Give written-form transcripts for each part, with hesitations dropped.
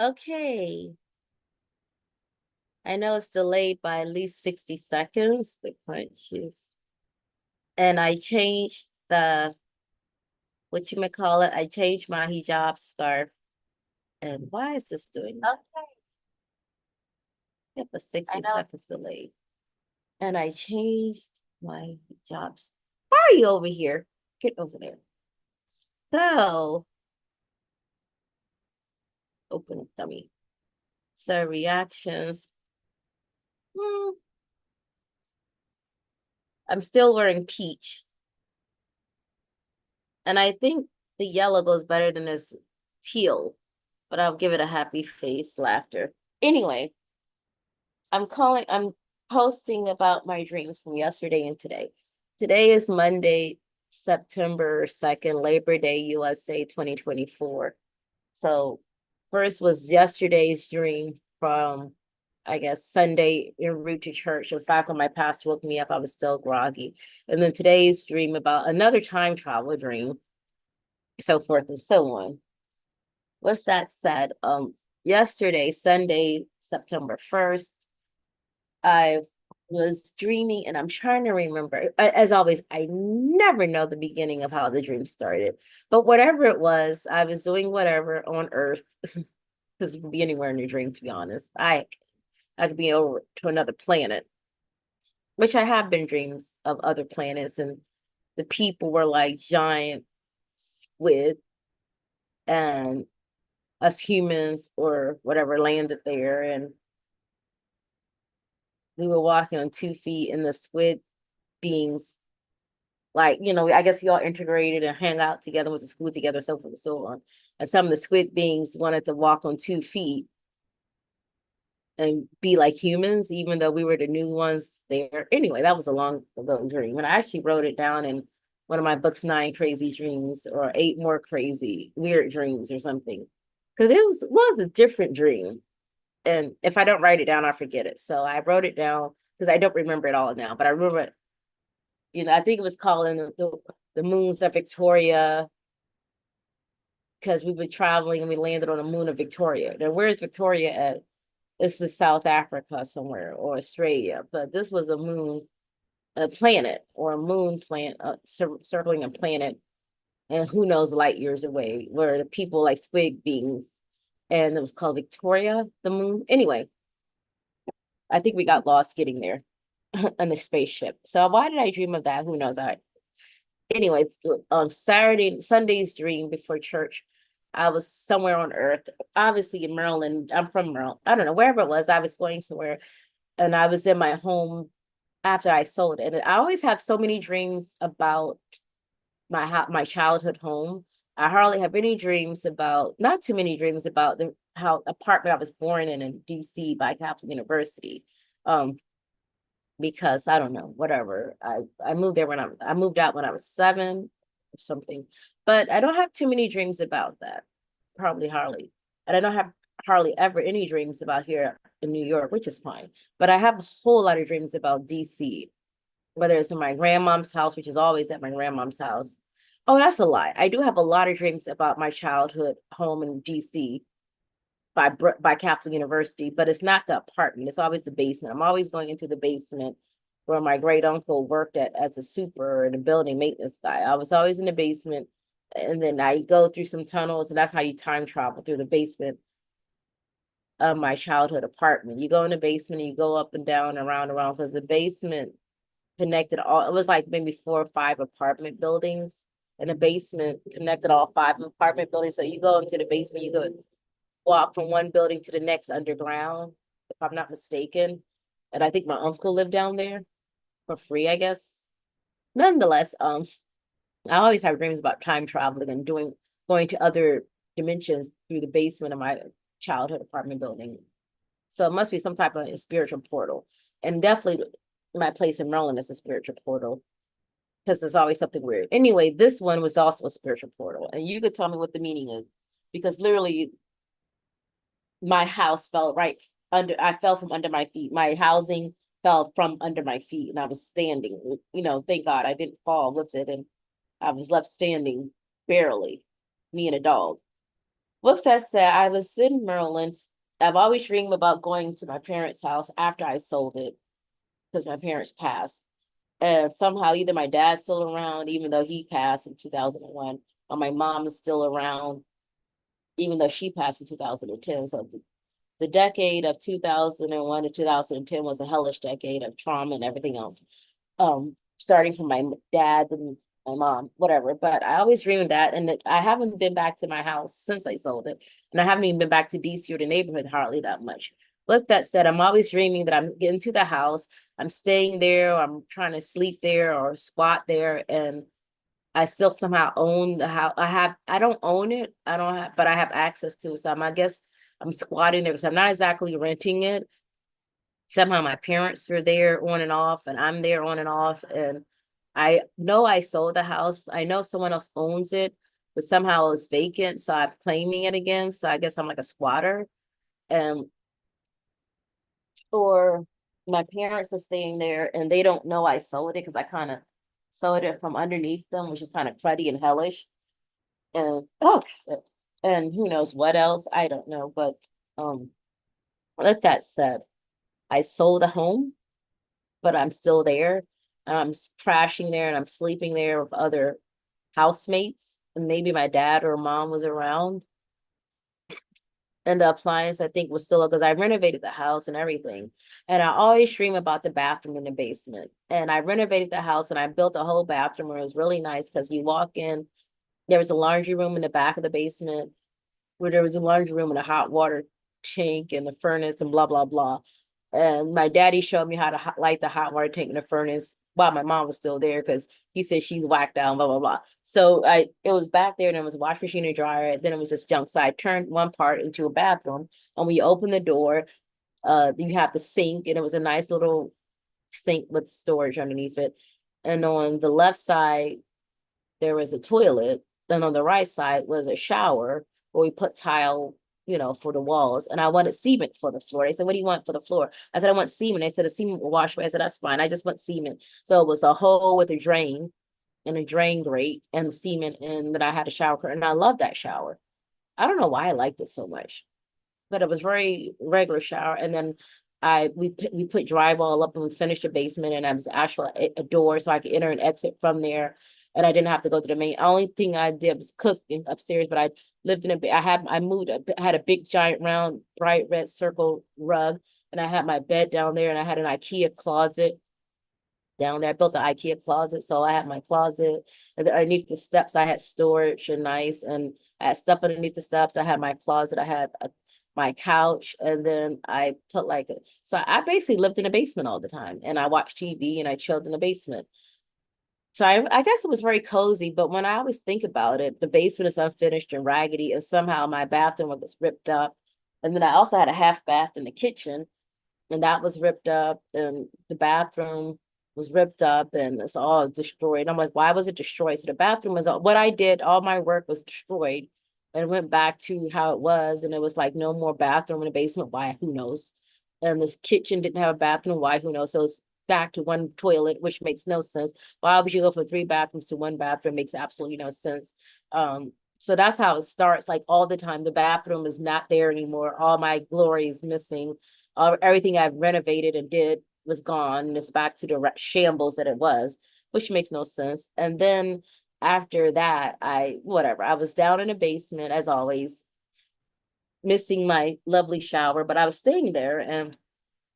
Okay. I know it's delayed by at least 60 seconds, the punches. And I changed what you may call it, I changed my hijab scarf. And why is this doing that? Okay. Yep, a 60 seconds delayed. And I changed my hijabs. Why are you over here? Get over there. So, open it, dummy. So reactions. Hmm, I'm still wearing peach. And I think the yellow goes better than this teal, but I'll give it a happy face laughter. Anyway, I'm posting about my dreams from yesterday and today. Today is Monday, September 2nd, Labor Day, USA 2024. So first was yesterday's dream from, I guess, Sunday en route to church. It was back when my pastor woke me up. I was still groggy. And then today's dream about another time travel dream, so forth and so on. With that said, yesterday, Sunday, September 1st, I was dreaming and I'm trying to remember. As always, I never know the beginning of how the dream started. But whatever it was, I was doing whatever on Earth, because you can be anywhere in your dream, to be honest. I could be over to another planet, which I have been dreams of other planets, and the people were like giant squid, and us humans or whatever landed there, and we were walking on 2 feet, and the squid beings, like, I guess we all integrated and hang out together, was a school together, so forth and so on. And some of the squid beings wanted to walk on 2 feet and be like humans, even though we were the new ones there. Anyway, that was a long ago dream. And I actually wrote it down in one of my books, Nine Crazy Dreams, or Eight More Crazy Weird Dreams, or something. Because it was a different dream. And if I don't write it down, I forget it. So I wrote it down because I don't remember it all now, but I remember, I think it was called the moons of Victoria, because we were traveling and we landed on the moon of Victoria. Now, where is Victoria at? It's in South Africa somewhere, or Australia, but this was a planet or a moon planet, circling a planet, and who knows, light years away, where the people like squid beings, and it was called Victoria, the moon. Anyway, I think we got lost getting there on the spaceship. So why did I dream of that? Who knows? Anyway, Sunday's dream before church, I was somewhere on Earth, obviously in Maryland. I'm from Maryland. I don't know, wherever it was, I was going somewhere, and I was in my home after I sold it. And I always have so many dreams about my childhood home. I hardly have any dreams about, not too many dreams about the how apartment I was born in DC by Catholic University. Um, because I don't know, whatever. I moved there I moved out when I was 7 or something. But I don't have too many dreams about that. Probably hardly. And I don't have hardly ever any dreams about here in New York, which is fine. But I have a whole lot of dreams about DC, whether it's in my grandmom's house, which is always at my grandmom's house. Oh, that's a lie. I do have a lot of dreams about my childhood home in DC by Catholic University, but it's not the apartment. It's always the basement. I'm always going into the basement where my great uncle worked at as a super and a building maintenance guy. I was always in the basement, and then I go through some tunnels, and that's how you time travel through the basement of my childhood apartment. You go in the basement and you go up and down, around, around, because the basement connected all, it was like maybe 4 or 5 apartment buildings, and the basement connected all 5 apartment buildings. So you go into the basement, you go walk from one building to the next underground, if I'm not mistaken. And I think my uncle lived down there for free, I guess. Nonetheless, I always have dreams about time traveling and going to other dimensions through the basement of my childhood apartment building. So it must be some type of spiritual portal. And definitely my place in Maryland is a spiritual portal, because there's always something weird. Anyway, this one was also a spiritual portal. And you could tell me what the meaning is, because literally my house fell right under, I fell from under my feet. My housing fell from under my feet, and I was standing, thank God I didn't fall with it. And I was left standing barely, me and a dog. With that said, I was in Maryland. I've always dreamed about going to my parents' house after I sold it because my parents passed. And somehow either my dad's still around, even though he passed in 2001, or my mom is still around, even though she passed in 2010. So the decade of 2001 to 2010 was a hellish decade of trauma and everything else. Starting from my dad and my mom, whatever. But I always dreamed that, and I haven't been back to my house since I sold it, and I haven't even been back to DC or the neighborhood hardly that much. With that said, I'm always dreaming that I'm getting to the house, I'm staying there, or I'm trying to sleep there or squat there, and I still somehow own the house. I don't own it. I don't have, but I have access to it. So I guess I'm squatting there because I'm not exactly renting it. Somehow my parents are there on and off, and I'm there on and off. And I know I sold the house. I know someone else owns it, but somehow it's vacant. So I'm claiming it again. So I guess I'm like a squatter. And or my parents are staying there and they don't know I sold it because I kind of sold it from underneath them, which is kind of cruddy and hellish. And oh, and who knows what else? I don't know. But um, with that said, I sold a home, but I'm still there. And I'm crashing there and I'm sleeping there with other housemates. And maybe my dad or mom was around. And the appliance, I think, was still because I renovated the house and everything. And I always dream about the bathroom in the basement. And I renovated the house and I built a whole bathroom where it was really nice because you walk in, there was a laundry room in the back of the basement where there was a laundry room and a hot water tank and the furnace and blah, blah, blah. And my daddy showed me how to light the hot water tank in the furnace while my mom was still there because he said she's whacked out, blah, blah, blah. So it was back there and it was a wash machine and dryer. Then it was just junk. So I turned one part into a bathroom. And when you open the door, you have the sink and it was a nice little sink with storage underneath it. And on the left side, there was a toilet. Then on the right side was a shower where we put tile, for the walls. And I wanted cement for the floor. They said, "What do you want for the floor?" I said, "I want cement." They said, "The cement will wash away." I said, "That's fine. I just want cement." So it was a hole with a drain and a drain grate and cement. And then I had a shower curtain. And I love that shower. I don't know why I liked it so much, but it was very regular shower. And then we put drywall up and we finished the basement and I was actually a door so I could enter and exit from there. And I didn't have to go to the main. Only thing I did was cook upstairs, but I lived in I moved, I had a big giant round bright red circle rug and I had my bed down there and I had an IKEA closet down there. I built the IKEA closet. So I had my closet and underneath the steps, I had storage and nice. And I had stuff underneath the steps. I had my closet. I had my couch. And then I put so I basically lived in the basement all the time and I watched TV and I chilled in the basement. So I guess it was very cozy, but when I always think about it, the basement is unfinished and raggedy, and somehow my bathroom was ripped up. And then I also had a half bath in the kitchen, and that was ripped up and the bathroom was ripped up and it's all destroyed. I'm like, why was it destroyed? So the bathroom was what I did, all my work was destroyed and went back to how it was. And it was like no more bathroom in the basement. Why? Who knows? And this kitchen didn't have a bathroom. Why? Who knows? So it's back to one toilet, which makes no sense. Why would you go from three bathrooms to one bathroom? Makes absolutely no sense. So that's how it starts. Like all the time, the bathroom is not there anymore. All my glory is missing. Everything I've renovated and did was gone. And it's back to the shambles that it was, which makes no sense. And then after that, whatever, I was down in the basement as always, missing my lovely shower, but I was staying there. And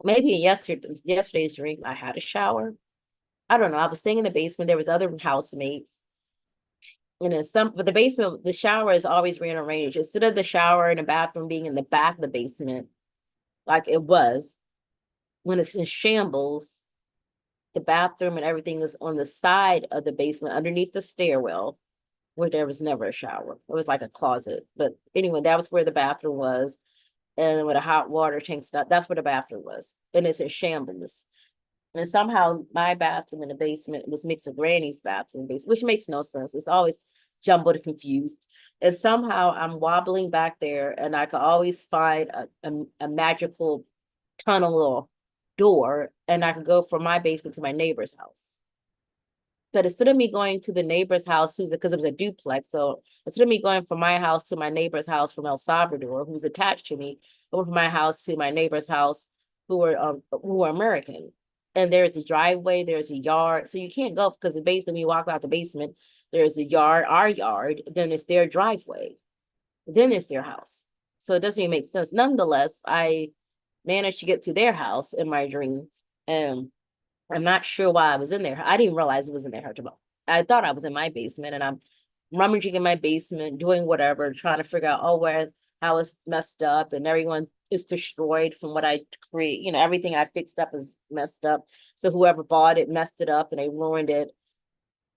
maybe in yesterday's dream, I had a shower. I don't know. I was staying in the basement. There was other housemates. And then but the basement, the shower is always rearranged. Instead of the shower and the bathroom being in the back of the basement, like it was, when it's in shambles, the bathroom and everything is on the side of the basement underneath the stairwell where there was never a shower. It was like a closet. But anyway, that was where the bathroom was. And with a hot water tank stuff, that's where the bathroom was. And it's in shambles. And somehow my bathroom in the basement was mixed with Granny's bathroom, which makes no sense. It's always jumbled and confused. And somehow I'm wobbling back there and I could always find a magical tunnel or door and I could go from my basement to my neighbor's house. But instead of me going to the neighbor's house, because it was a duplex, so instead of me going from my house to my neighbor's house from El Salvador, who's attached to me, I went from my house to my neighbor's house, who were American. And there's a driveway, there's a yard, so you can't go because basically when you walk out the basement, there's a yard, our yard, then it's their driveway, then it's their house. So it doesn't even make sense. Nonetheless, I managed to get to their house in my dream, and I'm not sure why I was in there. I didn't realize it was in there. I thought I was in my basement, and I'm rummaging in my basement, doing whatever, trying to figure out, oh, how it's messed up, and everyone is destroyed from what I create. You know, everything I fixed up is messed up. So whoever bought it messed it up and they ruined it,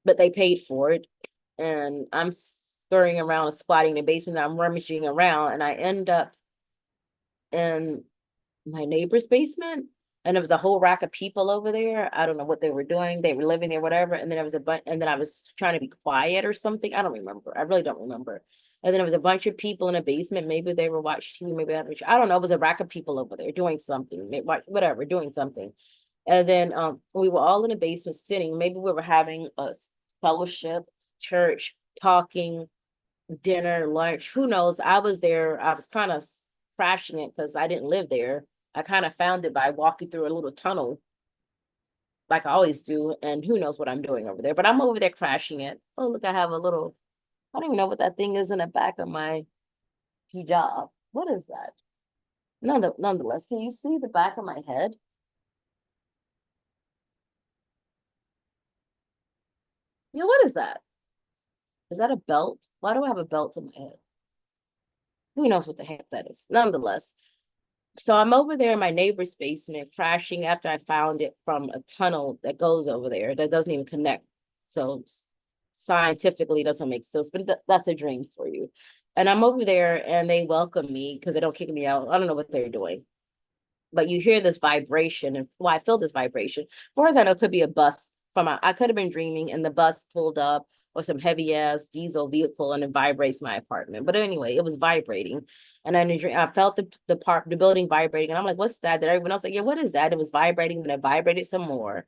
but they paid for it. And I'm scurrying around and squatting in the basement. I'm rummaging around, and I end up in my neighbor's basement, and there was a whole rack of people over there. I don't know what they were doing. They were living there, whatever. And then there was a bunch, and then I was trying to be quiet or something. I don't remember. I really don't remember. And then there was a bunch of people in the basement. Maybe they were watching TV. Maybe I don't know. It was a rack of people over there doing something. Whatever, doing something. And then we were all in the basement sitting. Maybe we were having a fellowship, church, talking, dinner, lunch. Who knows? I was there. I was kind of crashing it because I didn't live there. I kind of found it by walking through a little tunnel like I always do. And who knows what I'm doing over there, but I'm over there crashing it. Oh, look, I have a little, I don't even know what that thing is in the back of my hijab. What is that? Nonetheless, can you see the back of my head? Yeah, what is that? Is that a belt? Why do I have a belt in my head? Who knows what the heck that is? Nonetheless, so I'm over there in my neighbor's basement crashing after I found it from a tunnel that goes over there that doesn't even connect. So scientifically it doesn't make sense, but that's a dream for you. And I'm over there and they welcome me because they don't kick me out. I don't know what they're doing. But you hear this vibration, and I feel this vibration. As far as I know, it could be a bus I could have been dreaming, and the bus pulled up, or some heavy ass diesel vehicle, and it vibrates my apartment. But anyway, it was vibrating, and I felt the building vibrating, and I'm like, "What's that?" Did everyone else like, "Yeah, what is that?" It was vibrating, and it vibrated some more.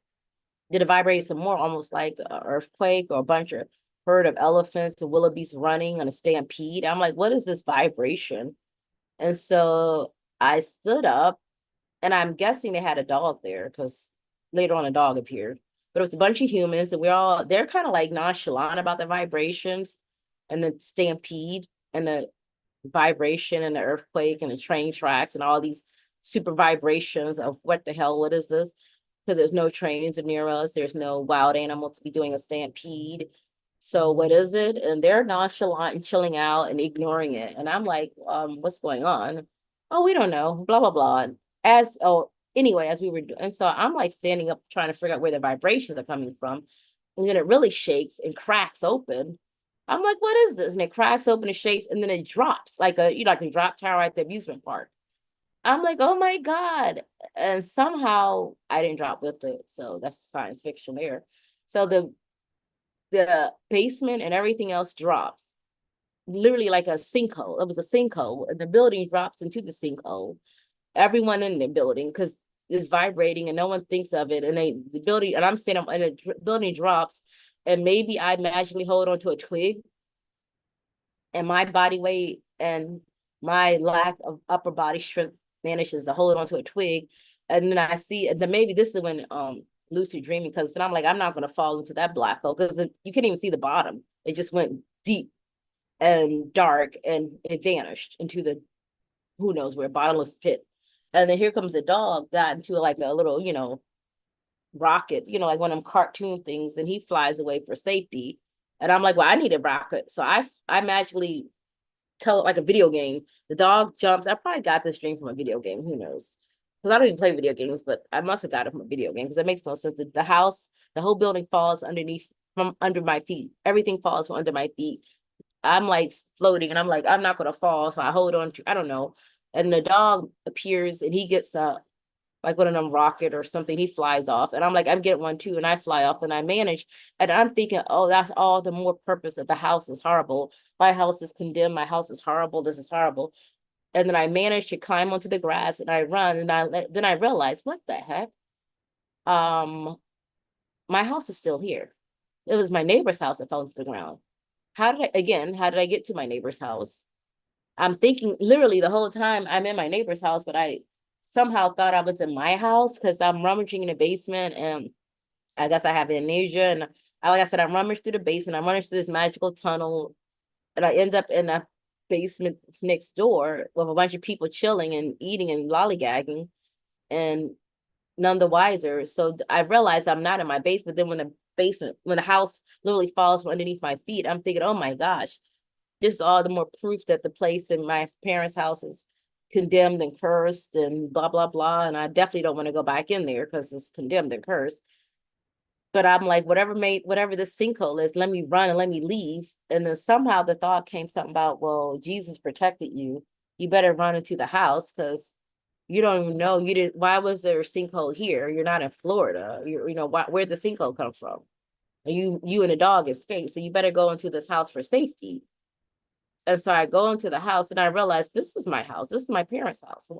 Did it vibrate some more, almost like an earthquake or a bunch of herd of elephants and wildebeest running on a stampede? I'm like, "What is this vibration?" And so I stood up, and I'm guessing they had a dog there because later on a dog appeared. But it was a bunch of humans, and they're kind of like nonchalant about the vibrations and the stampede and the vibration and the earthquake and the train tracks and all these super vibrations of what is this? Because there's no trains near us, there's no wild animals to be doing a stampede. So what is it? And they're nonchalant and chilling out and ignoring it. And I'm like, what's going on? Oh, we don't know, blah, blah, blah. Anyway, as we were doing, and so I'm like standing up trying to figure out where the vibrations are coming from. And then it really shakes and cracks open. I'm like, what is this? And it cracks open and shakes, and then it drops like like a drop tower at the amusement park. I'm like, oh my God. And somehow I didn't drop with it. So that's science fiction there. So the basement and everything else drops. Literally like a sinkhole. It was a sinkhole. And the building drops into the sinkhole. Everyone in the building, because it's vibrating and no one thinks of it. And the building, and I'm saying, and the building drops, and maybe I magically hold onto a twig, and my body weight and my lack of upper body strength manages to hold onto a twig. And then I see, and then maybe this is when lucid dreaming, because then I'm like, I'm not going to fall into that black hole because you can't even see the bottom. It just went deep and dark, and it vanished into the who knows where, bottomless pit. And then here comes a dog, got into like a little, rocket, like one of them cartoon things, and he flies away for safety. And I'm like, well, I need a rocket. So I magically tell it like a video game. The dog jumps. I probably got this dream from a video game. Who knows? Because I don't even play video games, but I must have got it from a video game because it makes no sense. The house, the whole building falls from under my feet. Everything falls from under my feet. I'm like floating, and I'm like, I'm not gonna fall. So I hold on to, I don't know. And the dog appears, and he gets like one of them rocket or something. He flies off, and I'm like, I'm getting one too, and I fly off, and I manage. And I'm thinking, oh, that's all the more purpose that the house is horrible. My house is condemned. My house is horrible. This is horrible. And then I managed to climb onto the grass, and I run, and then I realized, what the heck? My house is still here. It was my neighbor's house that fell into the ground. How did I get to my neighbor's house? I'm thinking literally the whole time I'm in my neighbor's house, but I somehow thought I was in my house because I'm rummaging in the basement, and I guess I have amnesia. And like I said, I'm rummaging through the basement. I'm running through this magical tunnel, and I end up in a basement next door with a bunch of people chilling and eating and lollygagging, and none the wiser. So I realized I'm not in my basement. Then when the house literally falls from underneath my feet, I'm thinking, oh my gosh, this is all the more proof that the place in my parents' house is condemned and cursed and blah blah blah. And I definitely don't want to go back in there because it's condemned and cursed. But I'm like, whatever this sinkhole is, let me run and let me leave. And then somehow the thought came something about, well, Jesus protected you. You better run into the house because you don't even know you didn't. Why was there a sinkhole here? You're not in Florida. Where'd the sinkhole come from? And you and a dog escaped, so you better go into this house for safety. And so I go into the house and I realize this is my house. This is my parents' house.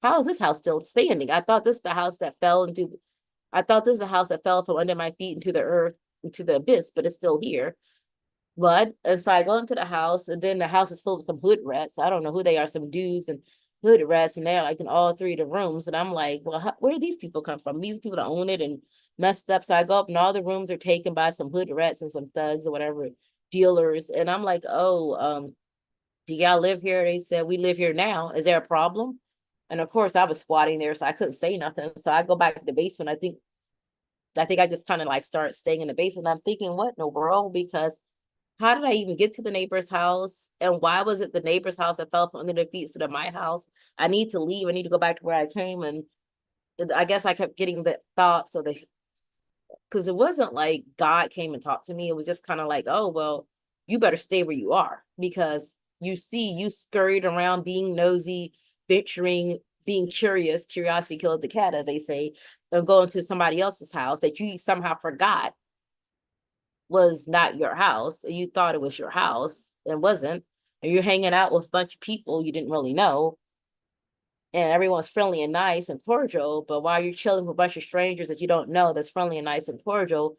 How is this house still standing? I thought this is the house that fell into. I thought this is a house that fell from under my feet into the earth, into the abyss, but it's still here. But and so I go into the house, and then the house is full of some hood rats. I don't know who they are, some dudes and hood rats, and they're like in all three of the rooms. And I'm like, well, where do these people come from? These people that own it and messed up. So I go up, and all the rooms are taken by some hood rats and some thugs or whatever, dealers. And I'm like, oh, do y'all live here? They said, we live here now. Is there a problem? And of course, I was squatting there, so I couldn't say nothing. So I go back to the basement. I think I just kind of like start staying in the basement. I'm thinking, what in the world? Because how did I even get to the neighbor's house? And why was it the neighbor's house that fell from under the feet instead of my house? I need to leave. I need to go back to where I came. And I guess I kept getting the thoughts of because it wasn't like God came and talked to me. It was just kind of like, oh, well, you better stay where you are because you scurried around being nosy, venturing, being curious. Curiosity killed the cat, as they say, and going to somebody else's house that you somehow forgot was not your house. You thought it was your house and wasn't. And you're hanging out with a bunch of people you didn't really know. And everyone's friendly and nice and cordial. But while you're chilling with a bunch of strangers that you don't know that's friendly and nice and cordial,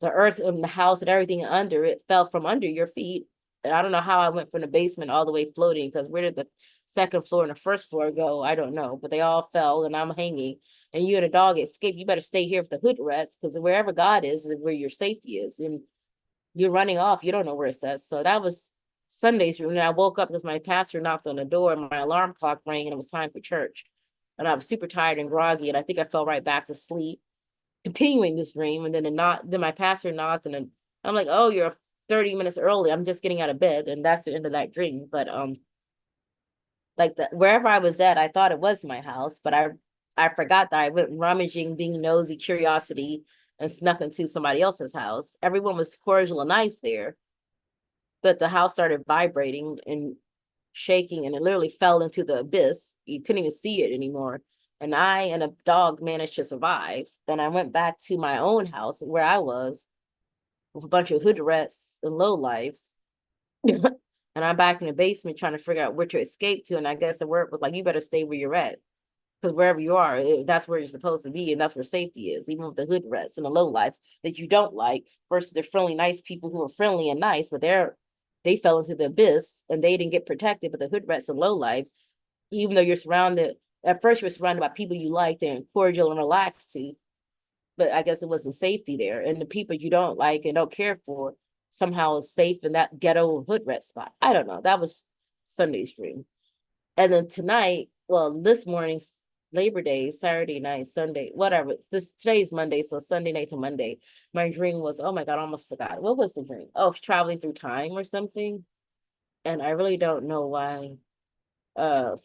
the earth and the house and everything under it fell from under your feet. And I don't know how I went from the basement all the way floating, because where did the second floor and the first floor go? I don't know. But they all fell and I'm hanging. And you and a dog escape. You better stay here with the hood rats, because wherever God is where your safety is. And you're running off. You don't know where it's at. So that was Sunday's room. And I woke up because my pastor knocked on the door and my alarm clock rang and it was time for church. And I was super tired and groggy. And I think I fell right back to sleep, continuing this dream. And then my pastor knocked, and then I'm like, oh, you're 30 minutes early. I'm just getting out of bed. And that's the end of that dream. But like wherever I was at, I thought it was my house, but I forgot that I went rummaging, being nosy, curiosity, and snuck into somebody else's house. Everyone was cordial and nice there, but the house started vibrating and shaking, and it literally fell into the abyss. You couldn't even see it anymore. And I and a dog managed to survive. Then I went back to my own house where I was with a bunch of hood rats and low lives. And I'm back in the basement trying to figure out where to escape to. And I guess the word was like, you better stay where you're at. Because wherever you are, that's where you're supposed to be. And that's where safety is, even with the hood rats and the low lives that you don't like versus the friendly, nice people who are friendly and nice, but they fell into the abyss and they didn't get protected. But the hood rats and low lives, even though you're surrounded, at first you're surrounded by people you liked and cordial and relaxed to, but I guess it wasn't safety there. And the people you don't like and don't care for somehow is safe in that ghetto hood rat spot. I don't know. That was Sunday's dream. And then tonight, well, this morning's Labor Day, Saturday night, Sunday, whatever. Today's Monday, so Sunday night to Monday. My dream was, oh my God, I almost forgot. What was the dream? Oh, traveling through time or something. And I really don't know why. Now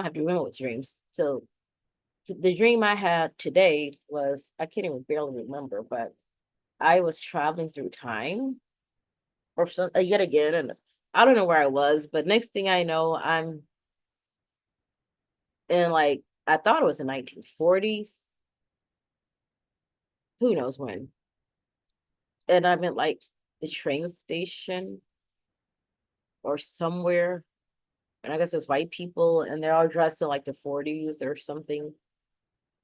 I have to remember what dreams. So the dream I had today was, I can't even barely remember, but I was traveling through time or some yet again, and I don't know where I was, but next thing I know, I'm in like, I thought it was the 1940s. Who knows when? And I'm in like the train station or somewhere. And I guess there's white people and they're all dressed in like the 40s or something.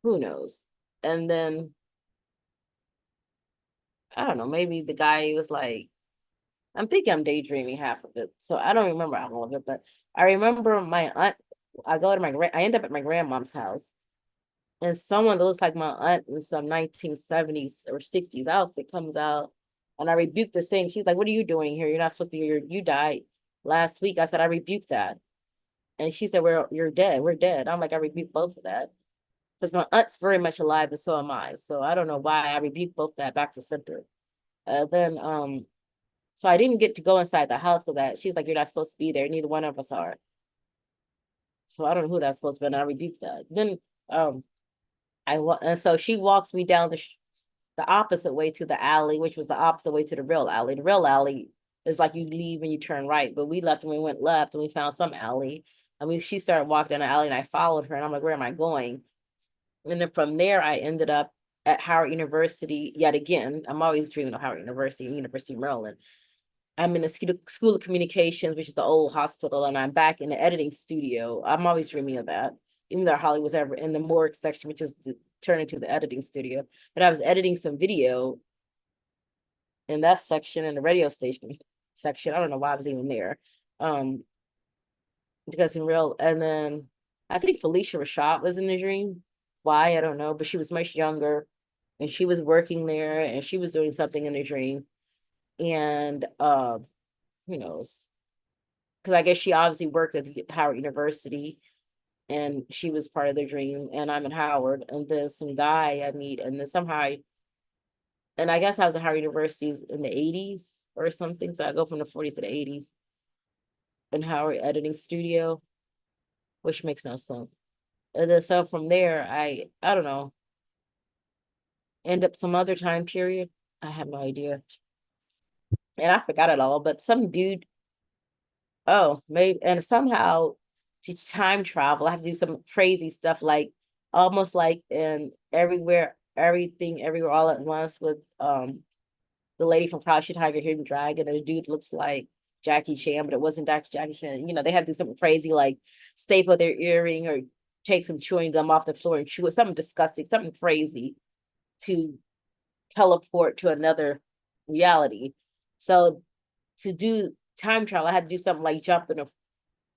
Who knows? And then I don't know, maybe the guy was like, I'm thinking I'm daydreaming half of it. So I don't remember all of it, but I remember my aunt, I end up at my grandmom's house, and someone that looks like my aunt in some 1970s or 60s outfit comes out, and I rebuked the thing. She's like, "What are you doing here? You're not supposed to be here. You died last week." I said, "I rebuked that." And she said, You're dead. We're dead." I'm like, "I rebuked both of that." Because my aunt's very much alive, and so am I. So I don't know why I rebuked both that back to center. Then so I didn't get to go inside the house because that she's like, "You're not supposed to be there. Neither one of us are." So I don't know who that's supposed to be, and I rebuked that. Then um and so she walks me down the opposite way to the alley, which was the opposite way to the real alley. The real alley is like you leave and you turn right, but we left and we went left and we found some alley. I mean, she started walking down the alley and I followed her and I'm like, "Where am I going?" And then from there, I ended up at Howard University yet again. I'm always dreaming of Howard University, University of Maryland. I'm in the School of Communications, which is the old hospital, and I'm back in the editing studio. I'm always dreaming of that, even though Holly was ever in the morgue section, which is turned into the editing studio. But I was editing some video in that section, in the radio station section. I don't know why I was even there. Um, because in real, and then I think Felicia Rashad was in the dream. Why, I don't know, but she was much younger and she was working there and she was doing something in the dream. And who knows? Because I guess she obviously worked at Howard University and she was part of the dream. And I'm at Howard, and then some guy I meet, and then somehow and I guess I was at Howard University in the 80s or something. So I go from the 40s to the 80s in Howard editing studio, which makes no sense. And then so from there, I don't know, end up some other time period. I have no idea. And I forgot it all, but some dude, oh, maybe, and somehow to time travel, I have to do some crazy stuff, like almost like in everywhere, everything, everywhere, all at once with the lady from Crouching Tiger, Hidden Dragon, and the dude looks like Jackie Chan, but it wasn't Jackie Chan. You know, they had to do something crazy like staple their earring or take some chewing gum off the floor and chew it, something disgusting, something crazy to teleport to another reality. So to do time travel, I had to do something like jump in a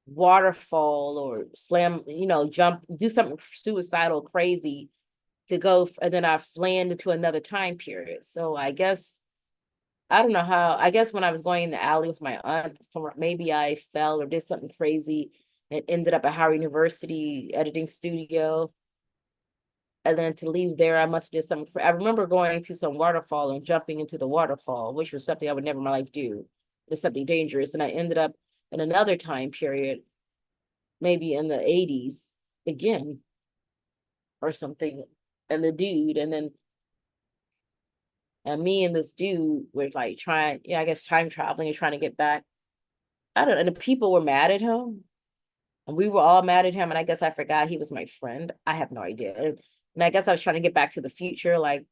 waterfall or slam, jump, do something suicidal, crazy to go, and then I land into another time period. So I guess I don't know how. I guess when I was going in the alley with my aunt, maybe I fell or did something crazy and ended up at Howard University editing studio. And then to leave there, I must have did something. I remember going to some waterfall and jumping into the waterfall, which was something I would never in my life do. It's something dangerous. And I ended up in another time period, maybe in the 80s again or something. And the dude, and me and this dude were like trying, I guess time traveling and trying to get back. I don't know. And the people were mad at him. And we were all mad at him. And I guess I forgot he was my friend. I have no idea. And I guess I was trying to get back to the future, like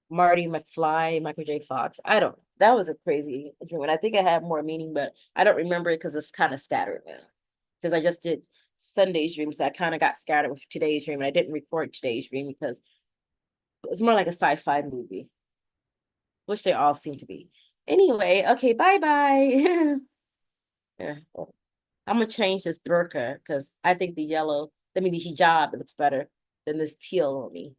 Marty McFly, Michael J. Fox. I don't know. That was a crazy dream. And I think it had more meaning, but I don't remember it because it's kind of scattered now. Because I just did Sunday's dream. So I kind of got scattered with today's dream. And I didn't record today's dream because it was more like a sci-fi movie, which they all seem to be. Anyway, okay, bye-bye. Yeah. I'm gonna change this burqa because I think the hijab looks better than this teal on me.